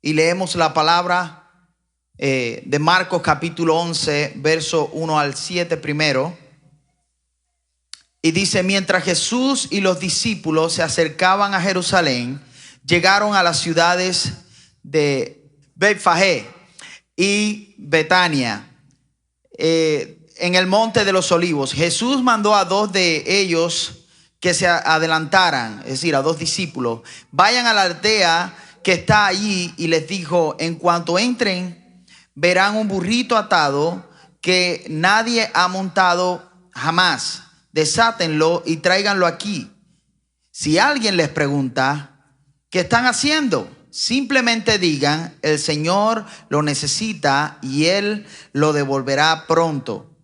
y leemos la palabra de Marcos capítulo 11, verso 1 al 7 primero. Y dice: mientras Jesús y los discípulos se acercaban a Jerusalén, llegaron a las ciudades de Betfagé y Betania, en el monte de los olivos. Jesús mandó a dos de ellos que se adelantaran, es decir, a dos discípulos: vayan a la aldea que está allí, y les dijo: en cuanto entren, verán un burrito atado que nadie ha montado jamás. Desátenlo y tráiganlo aquí. Si alguien les pregunta: ¿qué están haciendo?, simplemente digan: el Señor lo necesita y Él lo devolverá pronto.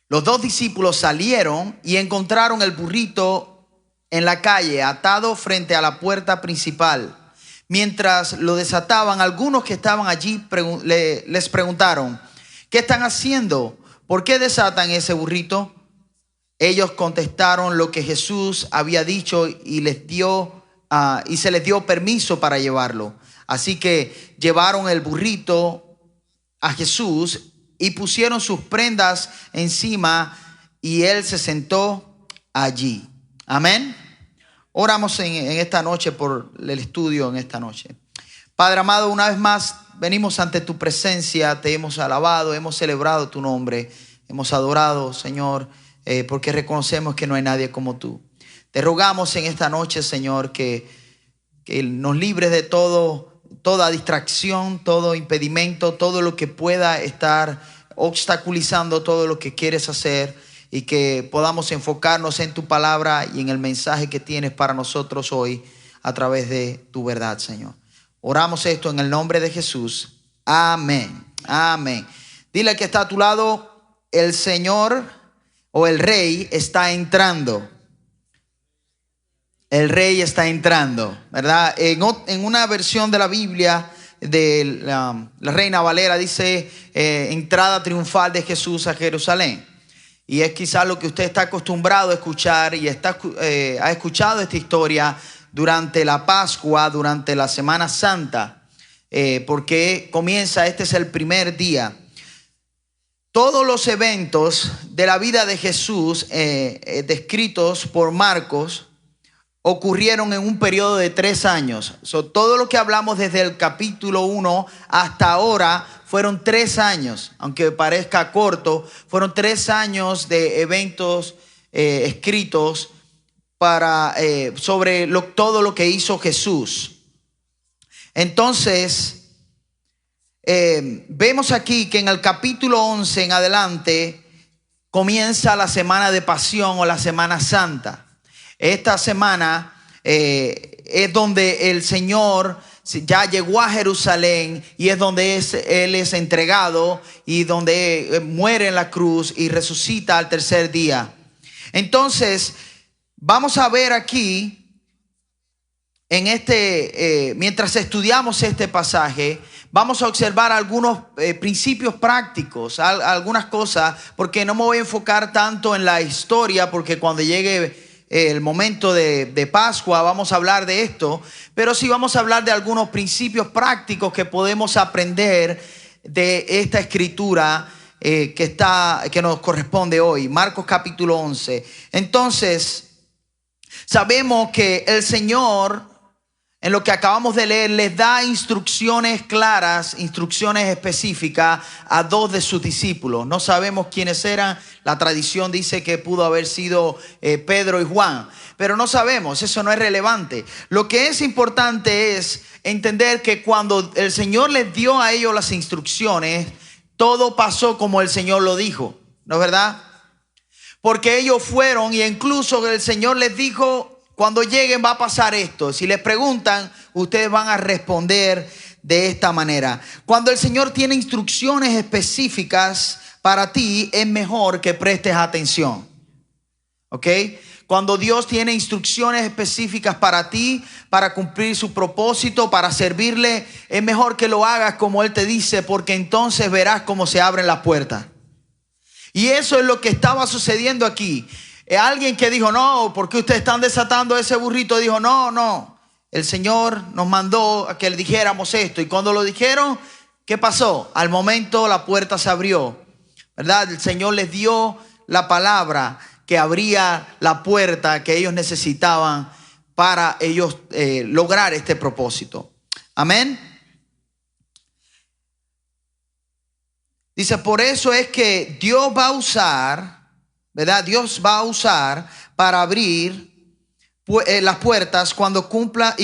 Los dos discípulos salieron y encontraron el burrito en la calle, atado frente a la puerta principal. Mientras lo desataban, algunos que estaban allí les preguntaron: ¿qué están haciendo? ¿Por qué desatan ese burrito? Ellos contestaron lo que Jesús había dicho y se les dio permiso para llevarlo. Así que llevaron el burrito a Jesús y pusieron sus prendas encima, y Él se sentó allí. Amén. Oramos en esta noche por el estudio en esta noche. Padre amado, una vez más venimos ante tu presencia, te hemos alabado, hemos celebrado tu nombre, hemos adorado, Señor, porque reconocemos que no hay nadie como tú. Te rogamos en esta noche, Señor, que nos libres de toda distracción, todo impedimento, todo lo que pueda estar obstaculizando todo lo que quieres hacer, y que podamos enfocarnos en tu palabra y en el mensaje que tienes para nosotros hoy a través de tu verdad, Señor. Oramos esto en el nombre de Jesús. Amén. Amén. Dile al que está a tu lado: el Señor o el Rey está entrando. El Rey está entrando, ¿verdad? En una versión de la Biblia de la Reina Valera dice entrada triunfal de Jesús a Jerusalén. Y es quizás lo que usted está acostumbrado a escuchar, y ha escuchado esta historia durante la Pascua, durante la Semana Santa, porque comienza, este es el primer día. Todos los eventos de la vida de Jesús descritos por Marcos ocurrieron en un periodo de 3 años. Todo lo que hablamos desde el capítulo 1 hasta ahora fueron 3 años. Aunque parezca corto, fueron 3 años de eventos escritos sobre todo lo que hizo Jesús. Entonces, vemos aquí que en el capítulo 11 en adelante comienza la semana de pasión o la Semana Santa. Esta semana es donde el Señor ya llegó a Jerusalén, y es donde Él es entregado, y donde muere en la cruz y resucita al tercer día. Entonces, vamos a ver aquí, mientras estudiamos este pasaje, vamos a observar algunos principios prácticos, algunas cosas, porque no me voy a enfocar tanto en la historia, porque cuando llegue el momento de Pascua vamos a hablar de esto, pero sí vamos a hablar de algunos principios prácticos que podemos aprender de esta escritura que nos corresponde hoy, Marcos capítulo 11. Entonces, sabemos que el Señor, en lo que acabamos de leer, les da instrucciones claras, instrucciones específicas a 2 de sus discípulos. No sabemos quiénes eran. La tradición dice que pudo haber sido Pedro y Juan, pero no sabemos, eso no es relevante. Lo que es importante es entender que cuando el Señor les dio a ellos las instrucciones, todo pasó como el Señor lo dijo, ¿no es verdad? Porque ellos fueron, y incluso el Señor les dijo: cuando lleguen va a pasar esto. Si les preguntan, ustedes van a responder de esta manera. Cuando el Señor tiene instrucciones específicas para ti, es mejor que prestes atención. ¿Ok? Cuando Dios tiene instrucciones específicas para ti, para cumplir su propósito, para servirle, es mejor que lo hagas como Él te dice, porque entonces verás cómo se abren las puertas. Y eso es lo que estaba sucediendo aquí. Alguien que dijo: no, ¿por qué ustedes están desatando ese burrito? Dijo: no. el Señor nos mandó a que le dijéramos esto. Y cuando lo dijeron, ¿qué pasó? Al momento la puerta se abrió, ¿verdad? El Señor les dio la palabra que abría la puerta que ellos necesitaban para ellos lograr este propósito. Amén. Dice, por eso es que Dios va a usar, ¿verdad? Dios va a usar para abrir las puertas cuando cumpla,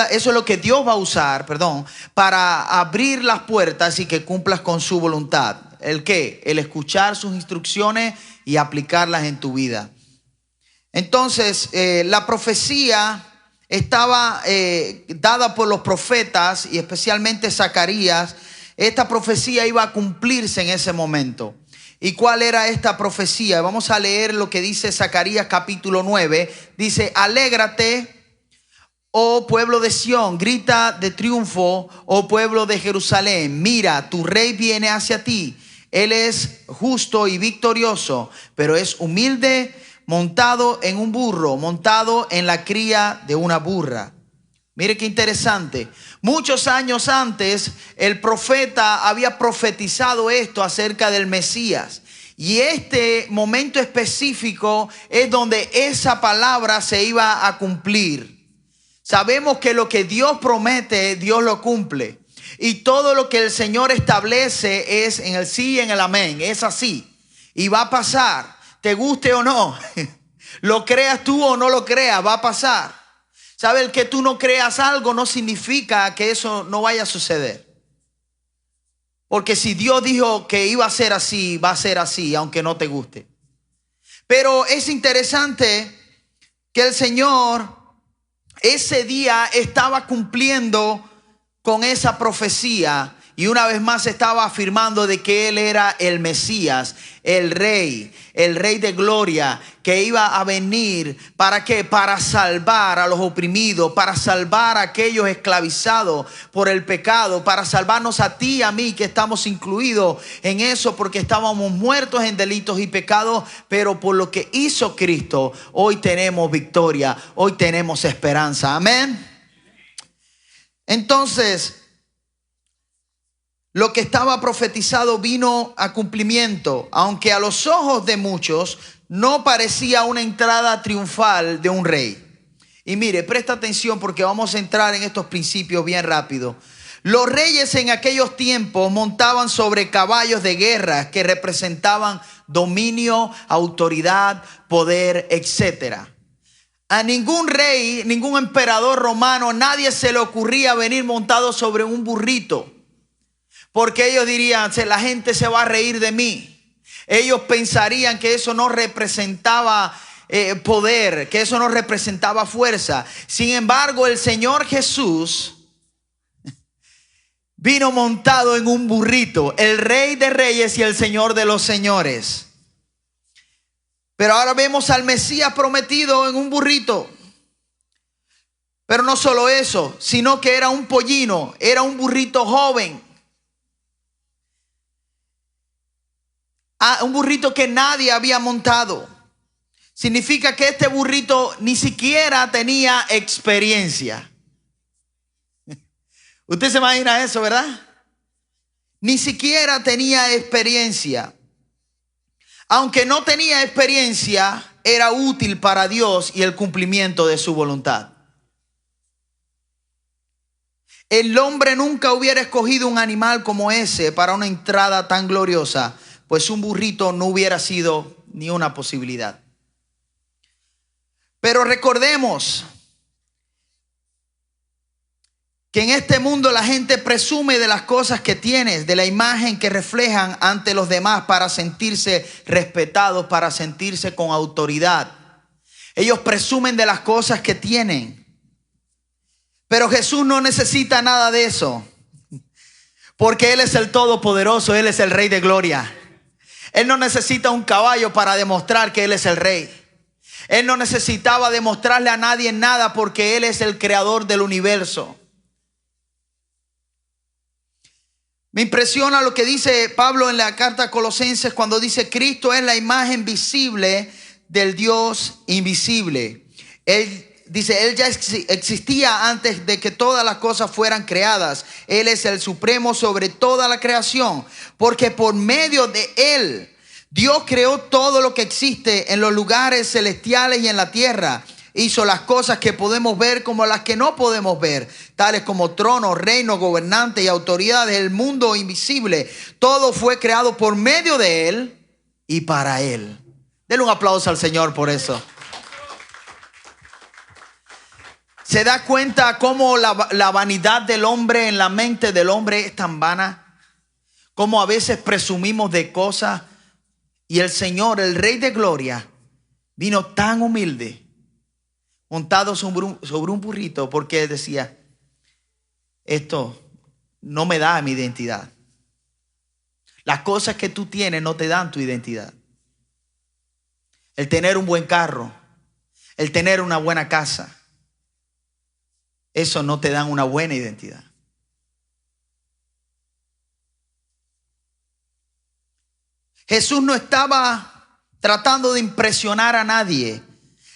eso es lo que Dios va a usar, para abrir las puertas y que cumplas con su voluntad. ¿El qué? El escuchar sus instrucciones y aplicarlas en tu vida. Entonces, la profecía estaba dada por los profetas y especialmente Zacarías. Esta profecía iba a cumplirse en ese momento. ¿Y cuál era esta profecía? Vamos a leer lo que dice Zacarías capítulo 9. Dice, alégrate, oh pueblo de Sión, grita de triunfo, oh pueblo de Jerusalén. Mira, tu rey viene hacia ti. Él es justo y victorioso, pero es humilde, montado en un burro, montado en la cría de una burra. Mire qué interesante. Muchos años antes, el profeta había profetizado esto acerca del Mesías. Y este momento específico es donde esa palabra se iba a cumplir. Sabemos que lo que Dios promete, Dios lo cumple. Y todo lo que el Señor establece es en el sí y en el amén. Es así. Y va a pasar, te guste o no. Lo creas tú o no lo creas, va a pasar. ¿Sabe? El que tú no creas algo no significa que eso no vaya a suceder. Porque si Dios dijo que iba a ser así, va a ser así, aunque no te guste. Pero es interesante que el Señor ese día estaba cumpliendo con esa profecía. Y una vez más estaba afirmando de que Él era el Mesías, el Rey de gloria, que iba a venir. ¿Para qué? Para salvar a los oprimidos, para salvar a aquellos esclavizados por el pecado, para salvarnos a ti y a mí que estamos incluidos en eso porque estábamos muertos en delitos y pecados, pero por lo que hizo Cristo, hoy tenemos victoria, hoy tenemos esperanza. Amén. Entonces, lo que estaba profetizado vino a cumplimiento, aunque a los ojos de muchos no parecía una entrada triunfal de un rey. Y mire, presta atención porque vamos a entrar en estos principios bien rápido. Los reyes en aquellos tiempos montaban sobre caballos de guerra que representaban dominio, autoridad, poder, etc. A ningún rey, ningún emperador romano, nadie se le ocurría venir montado sobre un burrito. Porque ellos dirían, la gente se va a reír de mí. Ellos pensarían que eso no representaba poder, que eso no representaba fuerza. Sin embargo, el Señor Jesús vino montado en un burrito, el Rey de Reyes y el Señor de los Señores. Pero ahora vemos al Mesías prometido en un burrito. Pero no solo eso, sino que era un pollino, era un burrito joven. Un burrito que nadie había montado. Significa que este burrito ni siquiera tenía experiencia. Usted se imagina eso, ¿verdad? Ni siquiera tenía experiencia. Aunque no tenía experiencia, era útil para Dios y el cumplimiento de su voluntad. El hombre nunca hubiera escogido un animal como ese para una entrada tan gloriosa, pues un burrito no hubiera sido ni una posibilidad. Pero recordemos que en este mundo la gente presume de las cosas que tienes, de la imagen que reflejan ante los demás para sentirse respetados, para sentirse con autoridad. Ellos presumen de las cosas que tienen. Pero Jesús no necesita nada de eso, porque Él es el Todopoderoso, Él es el Rey de gloria. Él no necesita un caballo para demostrar que Él es el Rey. Él no necesitaba demostrarle a nadie nada porque Él es el creador del universo. Me impresiona lo que dice Pablo en la carta a Colosenses cuando dice: Cristo es la imagen visible del Dios invisible. Él dice, Él ya existía antes de que todas las cosas fueran creadas. Él es el supremo sobre toda la creación, porque por medio de Él, Dios creó todo lo que existe en los lugares celestiales y en la tierra. Hizo las cosas que podemos ver como las que no podemos ver, tales como tronos, reinos, gobernantes y autoridades del mundo invisible. Todo fue creado por medio de Él y para Él. Denle un aplauso al Señor por eso. ¿Se da cuenta cómo la vanidad del hombre en la mente del hombre es tan vana? Cómo a veces presumimos de cosas. Y el Señor, el Rey de Gloria, vino tan humilde, montado sobre un burrito, porque decía, esto no me da mi identidad. Las cosas que tú tienes no te dan tu identidad. El tener un buen carro, el tener una buena casa, eso no te dan una buena identidad. Jesús no estaba tratando de impresionar a nadie.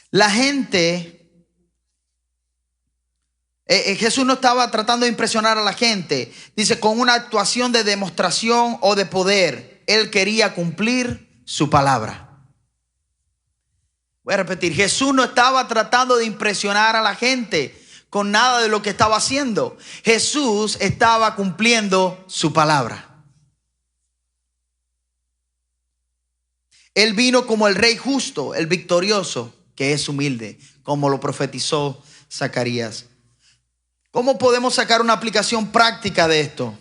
La gente, Jesús no estaba tratando de impresionar a la gente. Dice, con una actuación de demostración o de poder. Él quería cumplir su palabra. Voy a repetir, Jesús no estaba tratando de impresionar a la gente con nada de lo que estaba haciendo. Jesús estaba cumpliendo su palabra. Él vino como el rey justo, el victorioso, que es humilde, como lo profetizó Zacarías. ¿Cómo podemos sacar una aplicación práctica de esto?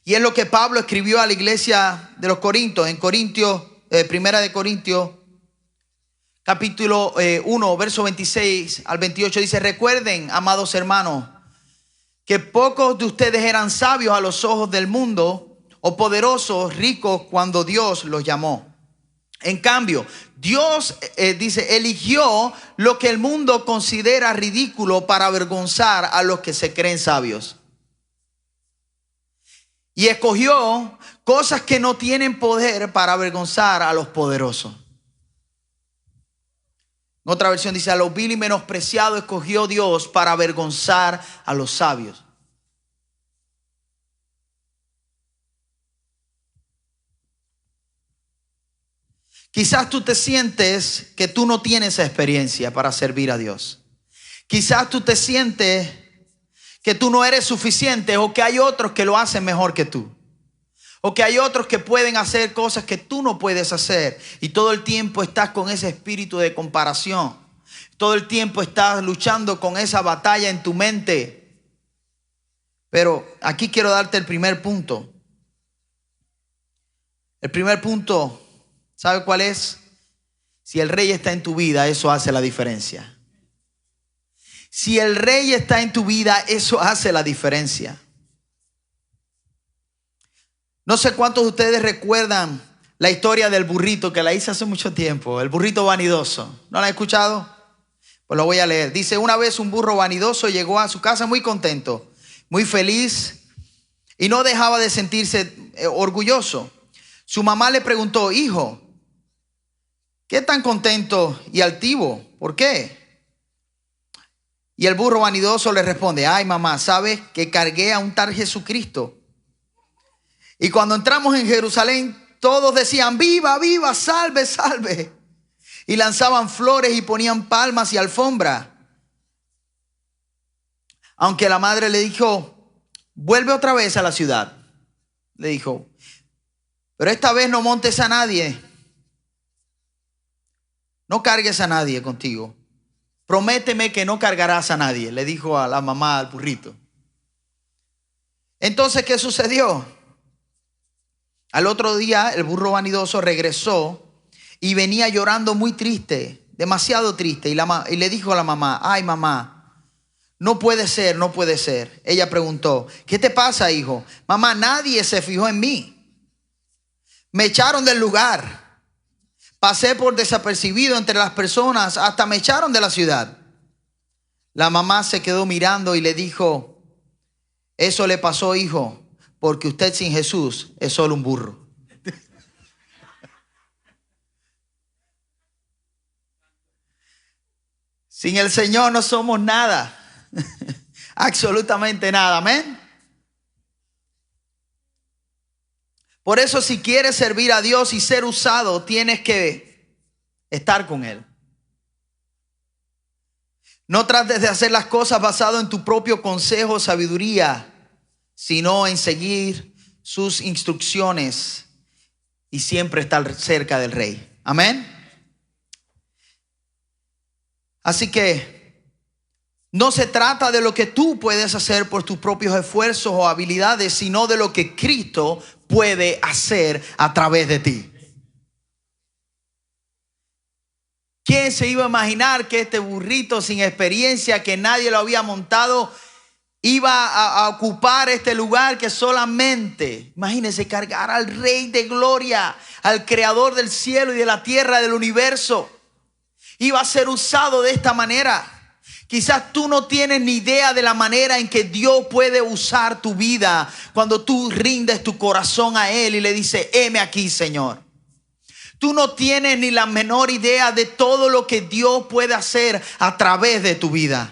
Y es lo que Pablo escribió a la iglesia de los Corintios, en Primera de Corintios, capítulo 1, verso 26 al 28, dice, recuerden, amados hermanos, que pocos de ustedes eran sabios a los ojos del mundo o poderosos, ricos cuando Dios los llamó. En cambio, Dios, dice, eligió lo que el mundo considera ridículo para avergonzar a los que se creen sabios. Y escogió cosas que no tienen poder para avergonzar a los poderosos. En otra versión dice, a lo vil y menospreciado escogió Dios para avergonzar a los sabios. Quizás tú te sientes que tú no tienes experiencia para servir a Dios. Quizás tú te sientes que tú no eres suficiente o que hay otros que lo hacen mejor que tú. O que hay otros que pueden hacer cosas que tú no puedes hacer. Y todo el tiempo estás con ese espíritu de comparación. Todo el tiempo estás luchando con esa batalla en tu mente. Pero aquí quiero darte el primer punto. El primer punto, ¿sabe cuál es? Si el rey está en tu vida, eso hace la diferencia. Si el rey está en tu vida, eso hace la diferencia. No sé cuántos de ustedes recuerdan la historia del burrito, que la hice hace mucho tiempo. El burrito vanidoso. ¿No la han escuchado? Pues lo voy a leer. Dice, una vez un burro vanidoso llegó a su casa muy contento, muy feliz, y no dejaba de sentirse orgulloso. Su mamá le preguntó, hijo, ¿qué tan contento y altivo? ¿Por qué? Y el burro vanidoso le responde, ay mamá, ¿sabes que cargué a un tal Jesucristo? Y cuando entramos en Jerusalén, todos decían, viva, viva, salve, salve. Y lanzaban flores y ponían palmas y alfombra. Aunque la madre le dijo, vuelve otra vez a la ciudad. Le dijo, pero esta vez no montes a nadie. No cargues a nadie contigo. Prométeme que no cargarás a nadie, le dijo a la mamá al burrito. Entonces, ¿qué sucedió? Al otro día, el burro vanidoso regresó y venía llorando muy triste, demasiado triste. Y le dijo a la mamá, ay mamá, no puede ser, no puede ser. Ella preguntó, ¿qué te pasa, hijo? Mamá, nadie se fijó en mí. Me echaron del lugar. Pasé por desapercibido entre las personas, hasta me echaron de la ciudad. La mamá se quedó mirando y le dijo, eso le pasó, hijo, porque usted sin Jesús es solo un burro. Sin el Señor no somos nada. Absolutamente nada. Amén. Por eso, si quieres servir a Dios y ser usado, tienes que estar con Él. No trates de hacer las cosas basado en tu propio consejo o sabiduría, sino en seguir sus instrucciones y siempre estar cerca del Rey. Amén. Así que no se trata de lo que tú puedes hacer por tus propios esfuerzos o habilidades, sino de lo que Cristo puede hacer a través de ti. ¿Quién se iba a imaginar que este burrito sin experiencia, que nadie lo había montado, iba a ocupar este lugar que solamente, imagínense, cargar al Rey de Gloria, al Creador del cielo y de la tierra, del universo? Iba a ser usado de esta manera. Quizás tú no tienes ni idea de la manera en que Dios puede usar tu vida cuando tú rindes tu corazón a Él y le dices: heme aquí, Señor. Tú no tienes ni la menor idea de todo lo que Dios puede hacer a través de tu vida.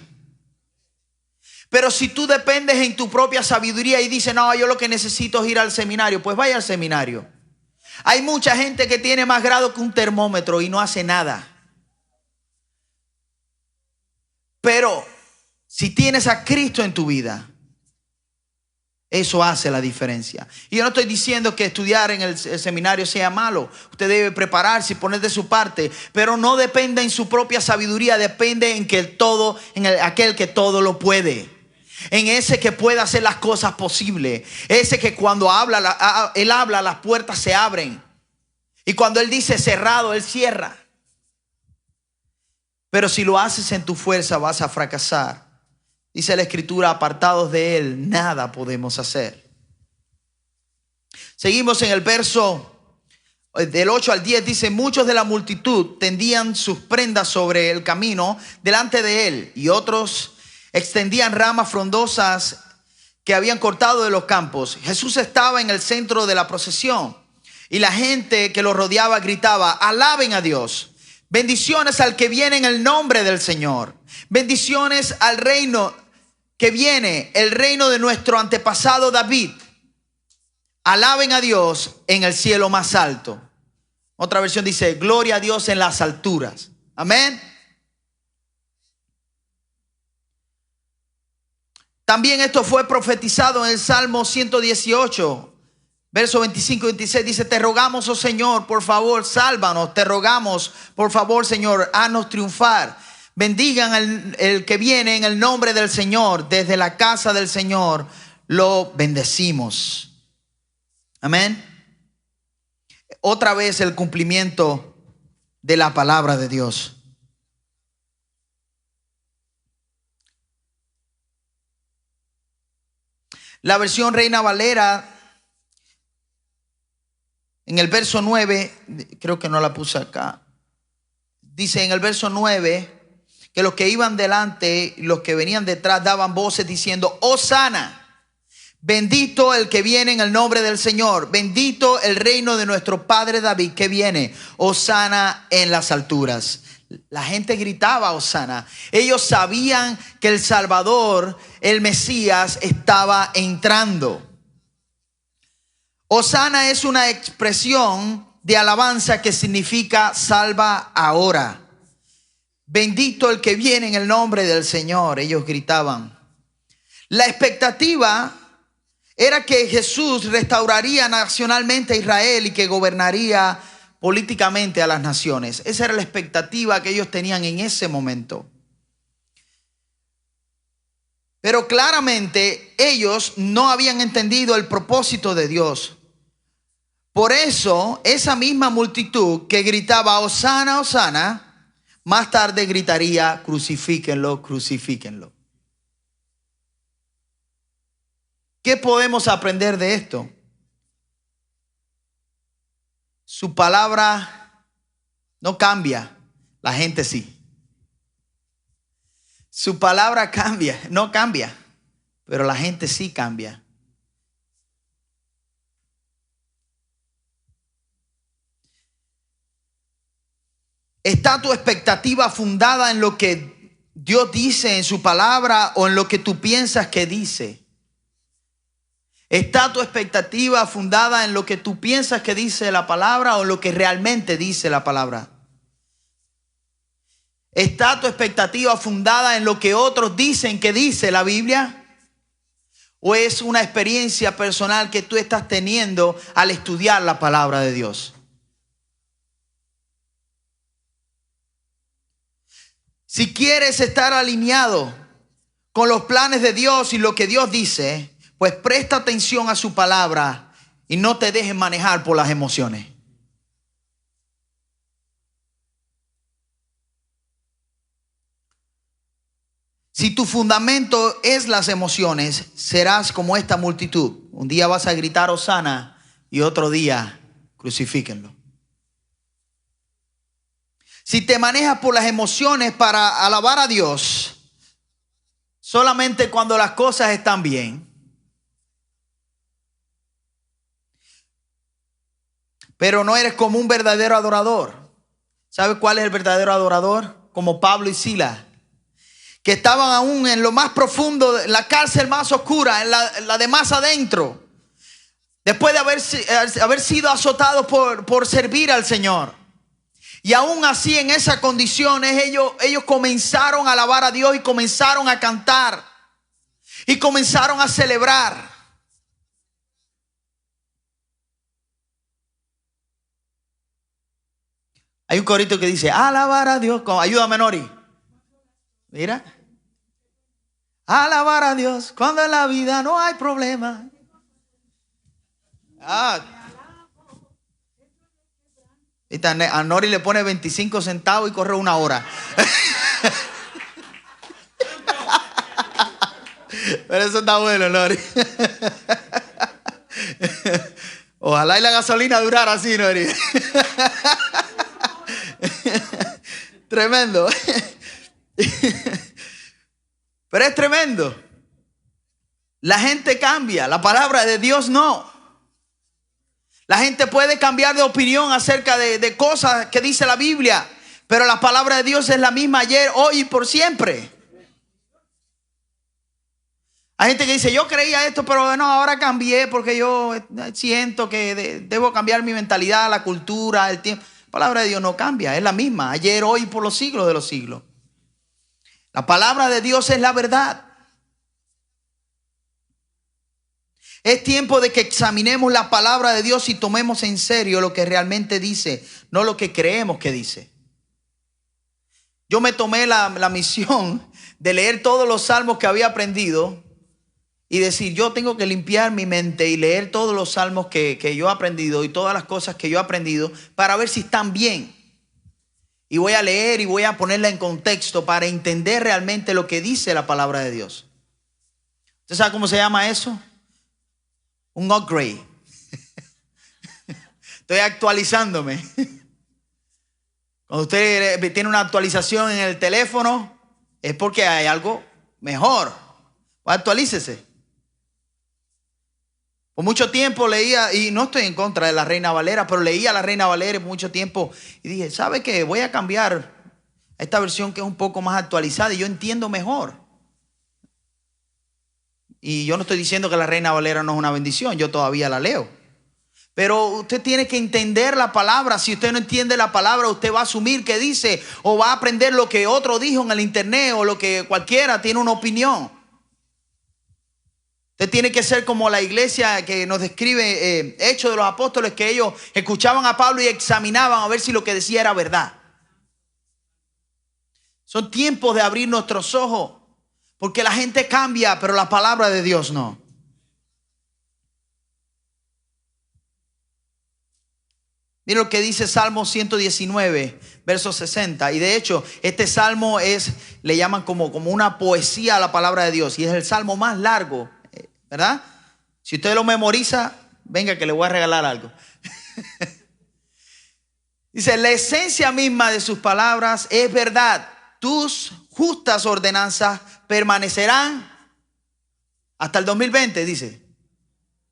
Pero si tú dependes en tu propia sabiduría y dices: no, yo lo que necesito es ir al seminario, pues vaya al seminario. Hay mucha gente que tiene más grado que un termómetro y no hace nada. Pero si tienes a Cristo en tu vida, eso hace la diferencia. Y yo no estoy diciendo que estudiar en el seminario sea malo. Usted debe prepararse y poner de su parte, pero no depende en su propia sabiduría, depende en que aquel que todo lo puede. En ese que puede hacer las cosas posibles. Ese que cuando Él habla, las puertas se abren. Y cuando Él dice cerrado, Él cierra. Pero si lo haces en tu fuerza, vas a fracasar. Dice la Escritura: apartados de Él, nada podemos hacer. Seguimos en el verso del 8 al 10. Dice: muchos de la multitud tendían sus prendas sobre el camino delante de Él, y otros extendían ramas frondosas que habían cortado de los campos. Jesús estaba en el centro de la procesión, y la gente que lo rodeaba gritaba: alaben a Dios. Bendiciones al que viene en el nombre del Señor. Bendiciones al reino que viene, el reino de nuestro antepasado David. Alaben a Dios en el cielo más alto. Otra versión dice: gloria a Dios en las alturas. Amén. También esto fue profetizado en el Salmo 118. Verso 25 y 26 dice: te rogamos, oh Señor, por favor, sálvanos. Te rogamos, por favor, Señor, haznos triunfar. Bendigan el que viene en el nombre del Señor. Desde la casa del Señor lo bendecimos. Amén. Otra vez el cumplimiento de la palabra de Dios. La versión Reina Valera, en el verso 9, creo que no la puse acá. Dice en el verso 9 que los que iban delante y los que venían detrás daban voces diciendo: Hosana, bendito el que viene en el nombre del Señor, bendito el reino de nuestro padre David que viene, Hosana en las alturas. La gente gritaba Hosana. Ellos sabían que el Salvador, el Mesías, estaba entrando. Hosana es una expresión de alabanza que significa salva ahora. Bendito el que viene en el nombre del Señor, ellos gritaban. La expectativa era que Jesús restauraría nacionalmente a Israel y que gobernaría políticamente a las naciones. Esa era la expectativa que ellos tenían en ese momento. Pero claramente ellos no habían entendido el propósito de Dios. Por eso esa misma multitud que gritaba Hosana, Hosana, más tarde gritaría: crucifíquenlo, crucifíquenlo. ¿Qué podemos aprender de esto? Su palabra no cambia, la gente sí. Su palabra cambia, no cambia, pero la gente sí cambia. ¿Está tu expectativa fundada en lo que Dios dice en su palabra o en lo que tú piensas que dice? ¿Está tu expectativa fundada en lo que tú piensas que dice la palabra o en lo que realmente dice la palabra? ¿Está tu expectativa fundada en lo que otros dicen que dice la Biblia? ¿O es una experiencia personal que tú estás teniendo al estudiar la palabra de Dios? Si quieres estar alineado con los planes de Dios y lo que Dios dice, pues presta atención a su palabra y no te dejes manejar por las emociones. Si tu fundamento es las emociones, serás como esta multitud. Un día vas a gritar Hosana y otro día crucifíquenlo. Si te manejas por las emociones para alabar a Dios solamente cuando las cosas están bien, pero no eres como un verdadero adorador. ¿Sabes cuál es el verdadero adorador? Como Pablo y Silas, que estaban aún en lo más profundo, en la cárcel más oscura, en la de más adentro, después de haber sido azotados por servir al Señor. Y aún así, en esas condiciones, ellos comenzaron a alabar a Dios y comenzaron a cantar y comenzaron a celebrar. Hay un corito que dice, alabar a Dios. Ayúdame, Nori. Mira. Alabar a Dios cuando en la vida no hay problema. A Nori le pone 25 centavos y corre 1 hora. Pero eso está bueno, Nori. Ojalá y la gasolina durara así, Nori. Tremendo. Pero es tremendo. La gente cambia, la palabra de Dios no. La gente puede cambiar de opinión acerca de cosas que dice la Biblia, pero la palabra de Dios es la misma ayer, hoy y por siempre. Hay gente que dice, yo creía esto, pero no, ahora cambié porque yo siento que debo cambiar mi mentalidad, la cultura, el tiempo. La palabra de Dios no cambia, es la misma, ayer, hoy y por los siglos de los siglos. La palabra de Dios es la verdad. Es tiempo de que examinemos la palabra de Dios y tomemos en serio lo que realmente dice, no lo que creemos que dice. Yo me tomé la misión de leer todos los salmos que había aprendido y decir, yo tengo que limpiar mi mente y leer todos los salmos que yo he aprendido y todas las cosas que yo he aprendido para ver si están bien. Y voy a leer y voy a ponerla en contexto para entender realmente lo que dice la palabra de Dios. ¿Usted sabe cómo se llama eso? Un upgrade. Estoy actualizándome. Cuando usted tiene una actualización en el teléfono, es porque hay algo mejor. Pues actualícese. Por mucho tiempo leía, y no estoy en contra de la Reina Valera, pero leía la Reina Valera por mucho tiempo y dije, ¿sabe qué? Voy a cambiar a esta versión que es un poco más actualizada y yo entiendo mejor. Y yo no estoy diciendo que la Reina Valera no es una bendición, yo todavía la leo. Pero usted tiene que entender la palabra. Si usted no entiende la palabra, usted va a asumir que dice o va a aprender lo que otro dijo en el internet o lo que cualquiera tiene una opinión. Usted tiene que ser como la iglesia que nos describe Hechos de los Apóstoles, que ellos escuchaban a Pablo y examinaban a ver si lo que decía era verdad. Son tiempos de abrir nuestros ojos. Porque la gente cambia, pero la palabra de Dios no. Mira lo que dice Salmo 119, verso 60. Y de hecho, este salmo le llaman como una poesía a la palabra de Dios. Y es el salmo más largo, ¿verdad? Si usted lo memoriza, venga que le voy a regalar algo. Dice, la esencia misma de sus palabras es verdad. Tus justas ordenanzas permanecerán hasta el 2020, dice.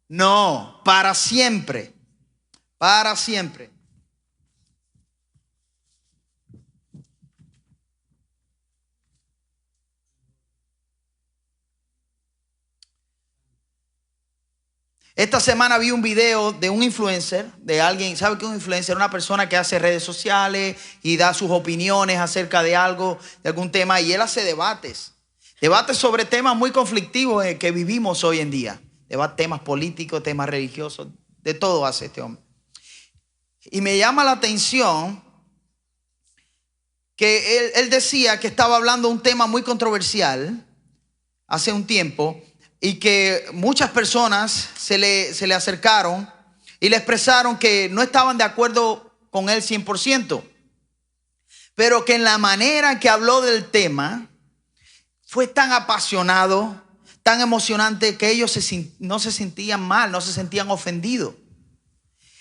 No, para siempre. Para siempre. Esta semana vi un video de un influencer, de alguien, ¿sabe qué es un influencer? Una persona que hace redes sociales y da sus opiniones acerca de algo, de algún tema, y él hace debates sobre temas muy conflictivos que vivimos hoy en día. Temas políticos, temas religiosos, de todo hace este hombre. Y me llama la atención que él decía que estaba hablando de un tema muy controversial hace un tiempo, y que muchas personas se le acercaron y le expresaron que no estaban de acuerdo con él 100%, pero que en la manera que habló del tema fue tan apasionado, tan emocionante, que ellos no se sentían mal, no se sentían ofendidos.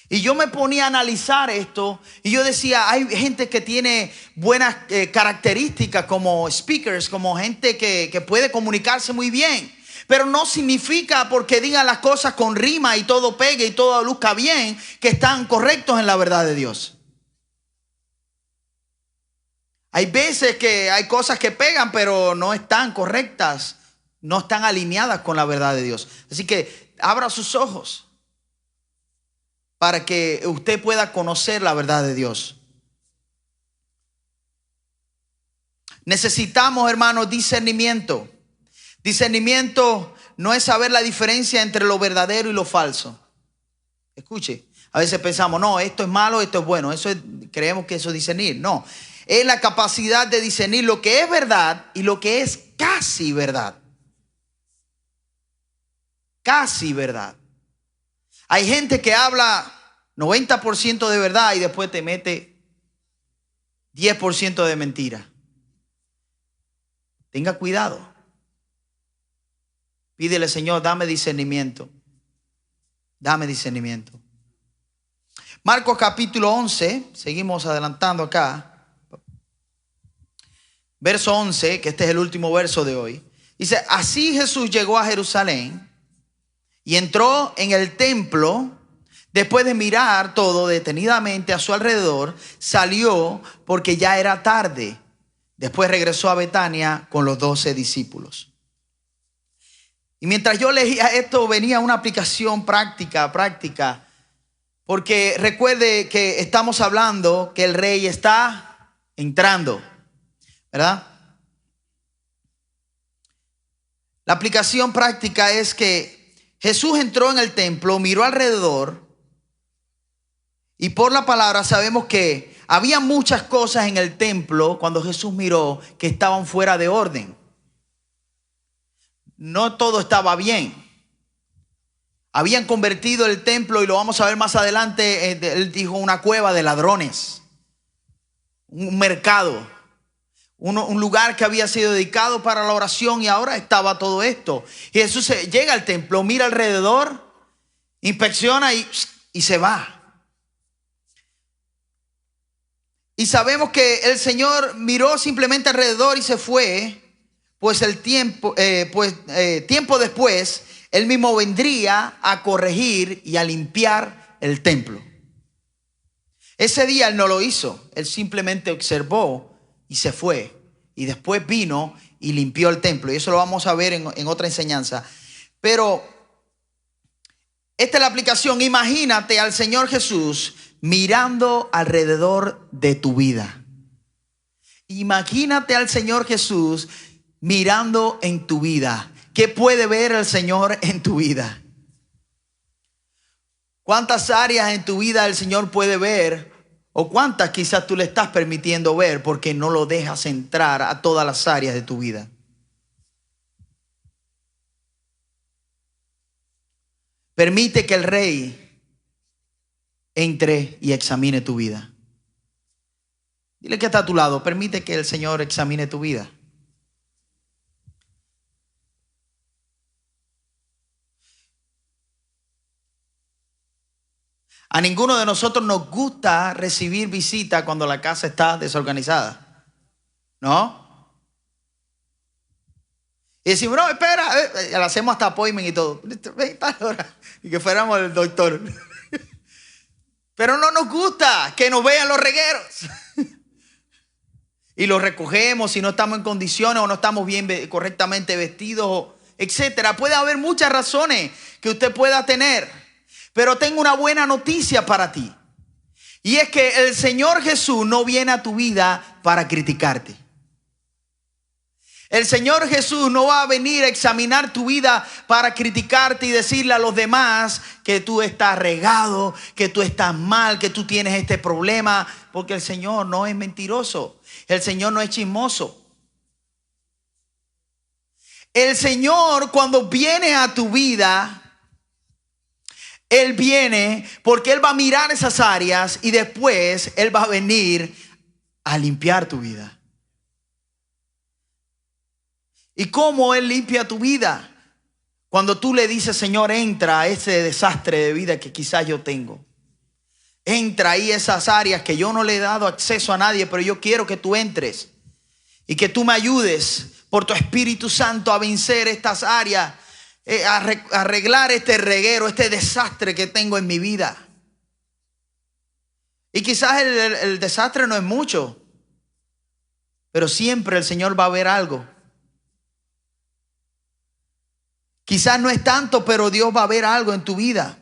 Y yo me ponía a analizar esto y yo decía, hay gente que tiene buenas características como speakers, como gente que puede comunicarse muy bien. Pero no significa porque digan las cosas con rima y todo pegue y todo luzca bien, que están correctos en la verdad de Dios. Hay veces que hay cosas que pegan, pero no están correctas, no están alineadas con la verdad de Dios. Así que abra sus ojos para que usted pueda conocer la verdad de Dios. Necesitamos, hermanos, discernimiento. Discernimiento no es saber la diferencia entre lo verdadero y lo falso. Escuche, a veces pensamos, no, esto es malo, esto es bueno. Creemos que eso es discernir. No, es la capacidad de discernir lo que es verdad y lo que es casi verdad. Casi verdad. Hay gente que habla 90% de verdad y después te mete 10% de mentira. Tenga cuidado. Pídele, Señor, dame discernimiento. Dame discernimiento. Marcos capítulo 11, seguimos adelantando acá. Verso 11, que este es el último verso de hoy. Dice, así Jesús llegó a Jerusalén y entró en el templo. Después de mirar todo detenidamente a su alrededor, salió porque ya era tarde. Después regresó a Betania con los 12 discípulos. Y mientras yo leía esto, venía una aplicación práctica, porque recuerde que estamos hablando que el rey está entrando, ¿verdad? La aplicación práctica es que Jesús entró en el templo, miró alrededor, y por la palabra sabemos que había muchas cosas en el templo cuando Jesús miró que estaban fuera de orden. No todo estaba bien. Habían convertido el templo, y lo vamos a ver más adelante, él dijo, una cueva de ladrones, un mercado, un lugar que había sido dedicado para la oración, y ahora estaba todo esto. Y Jesús llega al templo, mira alrededor, inspecciona y se va. Y sabemos que el Señor miró simplemente alrededor y se fue. Pues tiempo después, él mismo vendría a corregir y a limpiar el templo. Ese día él no lo hizo, él simplemente observó y se fue. Y después vino y limpió el templo. Y eso lo vamos a ver en otra enseñanza. Pero esta es la aplicación. Imagínate al Señor Jesús mirando alrededor de tu vida. Imagínate al Señor Jesús mirando en tu vida. ¿Qué puede ver el Señor en tu vida? ¿Cuántas áreas en tu vida el Señor puede ver? ¿O cuántas quizás tú le estás permitiendo ver porque no lo dejas entrar a todas las áreas de tu vida? Permite que el Rey entre y examine tu vida. Dile que está a tu lado, permite que el Señor examine tu vida. A ninguno de nosotros nos gusta recibir visita cuando la casa está desorganizada, ¿no? Y decimos, no, espera, le hacemos hasta appointment y todo. Y que fuéramos el doctor. Pero no nos gusta que nos vean los regueros. Y los recogemos si no estamos en condiciones o no estamos bien correctamente vestidos. etcétera. Puede haber muchas razones que usted pueda tener, pero tengo una buena noticia para ti. Y es que el Señor Jesús no viene a tu vida para criticarte. El Señor Jesús no va a venir a examinar tu vida para criticarte y decirle a los demás que tú estás regado, que tú estás mal, que tú tienes este problema. Porque el Señor no es mentiroso. El Señor no es chismoso. El Señor, cuando viene a tu vida, Él viene porque Él va a mirar esas áreas y después Él va a venir a limpiar tu vida. ¿Y cómo Él limpia tu vida? Cuando tú le dices, Señor, entra a ese desastre de vida que quizás yo tengo. Entra ahí esas áreas que yo no le he dado acceso a nadie, pero yo quiero que tú entres y que tú me ayudes por tu Espíritu Santo a vencer estas áreas, a arreglar este reguero, este desastre que tengo en mi vida. Y quizás el desastre no es mucho, pero siempre el Señor va a ver algo. Quizás no es tanto, pero Dios va a ver algo en tu vida.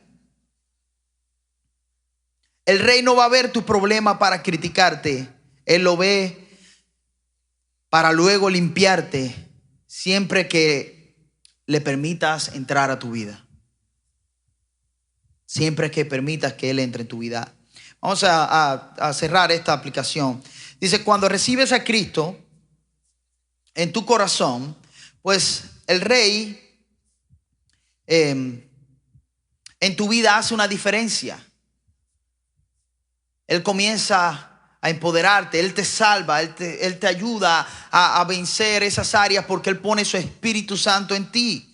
El rey no va a ver tu problema para criticarte. Él lo ve para luego limpiarte siempre que le permitas entrar a tu vida. Siempre que permitas que Él entre en tu vida. Vamos a cerrar esta aplicación. Dice, cuando recibes a Cristo en tu corazón, pues el rey en tu vida hace una diferencia. Él comienza a empoderarte, Él te salva, Él te ayuda a vencer esas áreas porque Él pone su Espíritu Santo en ti.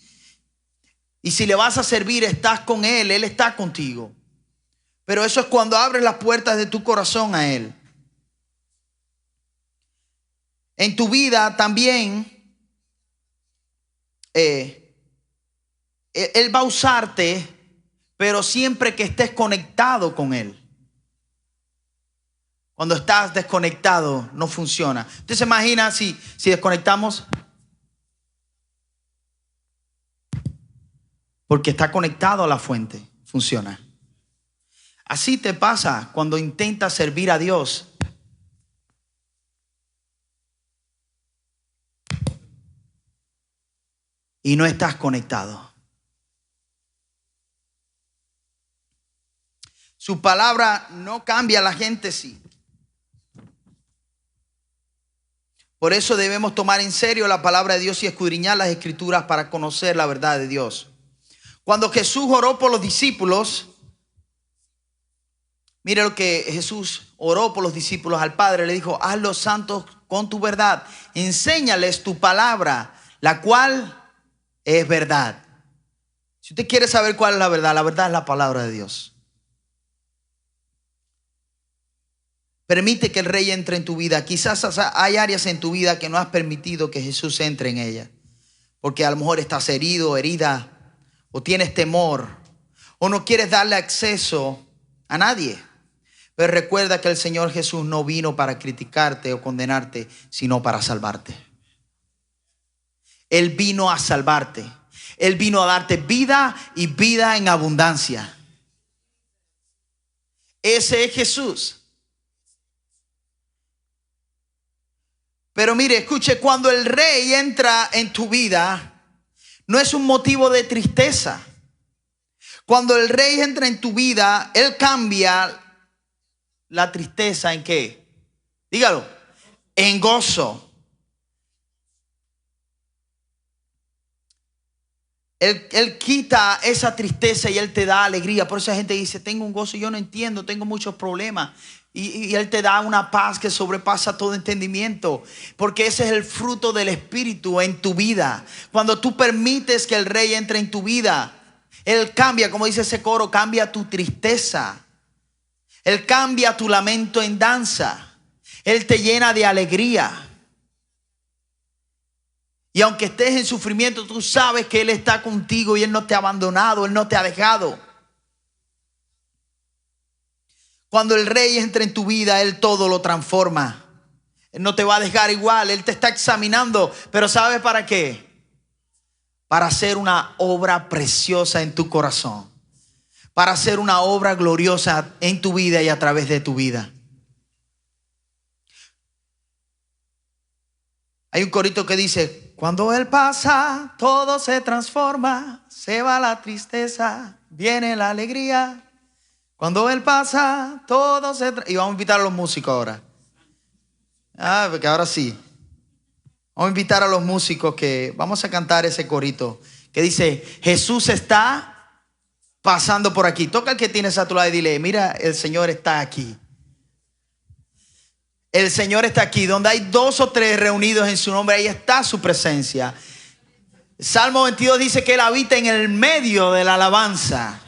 Y si le vas a servir, estás con Él, Él está contigo. Pero eso es cuando abres las puertas de tu corazón a Él. En tu vida también Él va a usarte, pero siempre que estés conectado con Él. Cuando estás desconectado, no funciona. ¿Usted se imagina si desconectamos? Porque está conectado a la fuente, funciona. Así te pasa cuando intentas servir a Dios. Y no estás conectado. Su palabra no cambia, la gente sí. Por eso debemos tomar en serio la palabra de Dios y escudriñar las Escrituras para conocer la verdad de Dios. Cuando Jesús oró por los discípulos, mire lo que Jesús oró por los discípulos al Padre. Le dijo, hazlos santos con tu verdad. Enséñales tu palabra, la cual es verdad. Si usted quiere saber cuál es la verdad es la palabra de Dios. Permite que el Rey entre en tu vida. Quizás hay áreas en tu vida que no has permitido que Jesús entre en ella. Porque a lo mejor estás herido, herida, o tienes temor, o no quieres darle acceso a nadie. Pero recuerda que el Señor Jesús no vino para criticarte o condenarte, sino para salvarte. Él vino a salvarte. Él vino a darte vida y vida en abundancia. Ese es Jesús. Pero mire, escuche, cuando el Rey entra en tu vida, no es un motivo de tristeza. Cuando el Rey entra en tu vida, Él cambia la tristeza ¿en qué? Dígalo, en gozo. Él quita esa tristeza y Él te da alegría. Por eso la gente dice, tengo un gozo, yo no entiendo, tengo muchos problemas. Y Él te da una paz que sobrepasa todo entendimiento. Porque ese es el fruto del Espíritu en tu vida. Cuando tú permites que el Rey entre en tu vida, Él cambia, como dice ese coro, cambia tu tristeza. Él cambia tu lamento en danza. Él te llena de alegría. Y aunque estés en sufrimiento, tú sabes que Él está contigo y Él no te ha abandonado, Él no te ha dejado. Cuando el Rey entra en tu vida, Él todo lo transforma. Él no te va a dejar igual, Él te está examinando. Pero ¿sabes para qué? para hacer una obra preciosa en tu corazón, para hacer una obra gloriosa en tu vida y a través de tu vida. Hay un corito que dice: cuando Él pasa, todo se transforma, se va la tristeza, viene la alegría. Cuando Él pasa, todo se transforma. Y vamos a invitar a los músicos ahora. Porque ahora sí. Vamos a invitar a los músicos que vamos a cantar ese corito que dice: Jesús está pasando por aquí. Toca al que tienes a tu lado y dile: mira, el Señor está aquí. El Señor está aquí. Donde hay 2 o 3 reunidos en su nombre, ahí está su presencia. Salmo 22 dice que Él habita en el medio de la alabanza.